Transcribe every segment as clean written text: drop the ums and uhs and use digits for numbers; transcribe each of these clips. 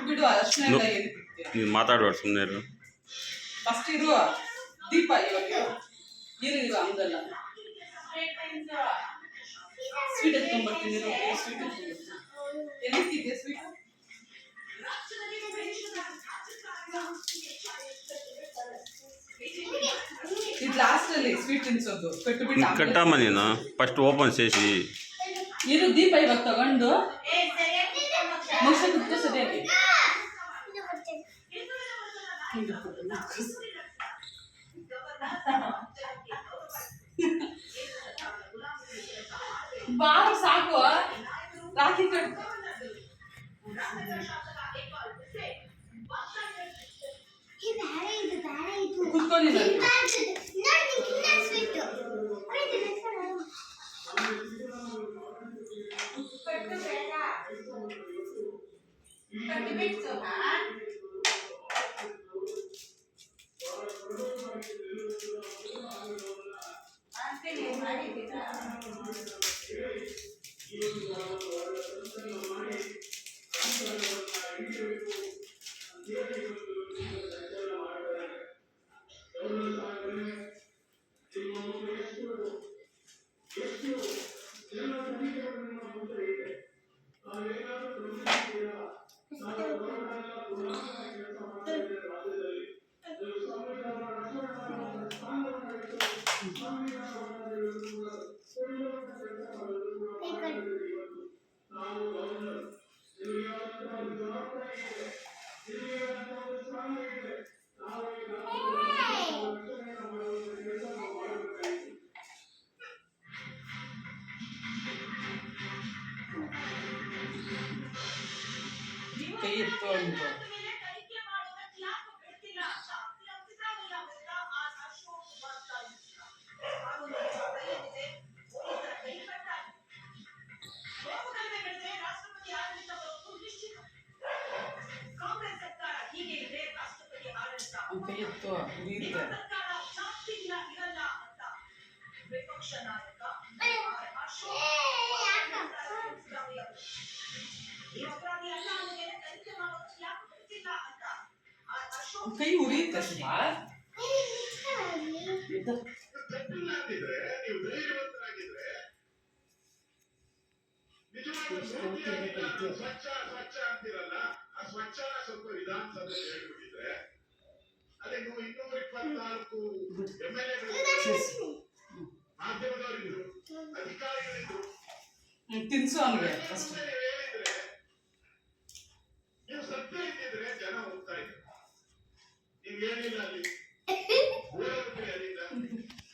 ಬಿಡು ಅರ್ಶನ ಎಲ್ಲ ಏನಕ್ಕೆ ಇಡ್ತೀಯ? ನೀವು ಮಾತಾಡೋರು ಸುಮ್ಮನೆ ಫಸ್ಟ್ ಇರುವ ದೀಪ ಇವಾಗ ಇರು ಹಂಗಲ್ಲ ಸ್ವೀಟ್ ಎತ್ಕೊಂಡ್ಬರ್ತೀನಿ ಸ್ವೀಟ್ ಎಲ್ಲಿದ್ದೆ ಸ್ವೀಟ್ ಇದು ಲಾಸ್ಟ್ ಅಲ್ಲಿ ಸ್ವೀಟ್ ತಿನ್ಸೋದು ಕಟ್ಟು ಬಿಟ್ಟು ಕಟ್ಟಮ್ಮ ನೀನು ಫಸ್ಟ್ ಓಪನ್ చేసి ಇರು ದೀಪ ಇವಾಗ ತಗೊಂಡು ಮುಗಿಸ ಕುತ್ಕೋ ಸರಿಯಾಗಿ ಬಾರ ಸಾಕು ರಾಖಿ ಕಟ್ಟು ಕುತ್ಕೊಂಡಿಲ್ಲ ಕೈ ಎತ್ತು ಅಂತ ಕೈ ಎತ್ತು ಉರಿಯುತ್ತೆ ಕೈ ಉರಿಯುತ್ತೆ ಸುಮಾ ತಿನ್ಸು ಅವನಿಗೆ ಫಸ್ಟ್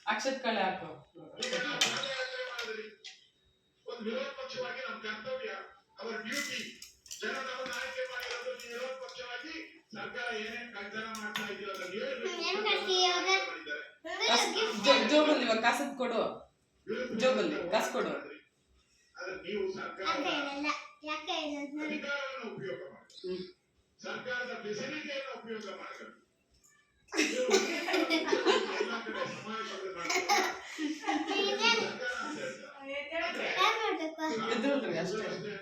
ಅಕ್ಷತ್ ಕಳೆ ಹಾಕು ಒಂದು ವಿರೋಧ ಪಕ್ಷವಾಗಿ ನಮ್ಮ ಕರ್ತವ್ಯ ಅವರ ಡ್ಯೂಟಿ ಜನ ನಮ್ಮನ್ನು ಆಯ್ಕೆ ಮಾಡಿರೋದು ವಿರೋಧ ಪಕ್ಷವಾಗಿ ಸರ್ಕಾರ ಏನೇನು ಕಳ್ತನ ಮಾಡ್ತಾ ಇದೆಯೋ ಅದನ್ನ ಜೋಬಲ್ಲಿ ಇವಾಗ ಕಾಸದ್ ಕೊಡು ಜೋಬಲ್ಲಿ ಕಾಸು ಕೊಡು ನೀವು ಸರ್ಕಾರವನ್ನು ಉಪಯೋಗ ಮಾಡಿ ಸರ್ಕಾರದ ಫೆಸಿಲಿಟಿಯನ್ನು ಉಪಯೋಗ ಮಾಡಬೇಕು ಎಲ್ಲ ಕಡೆ ಸಮಾವೇಶಗಳು ಮಾಡ್ತಾರೆ ಅಷ್ಟೇ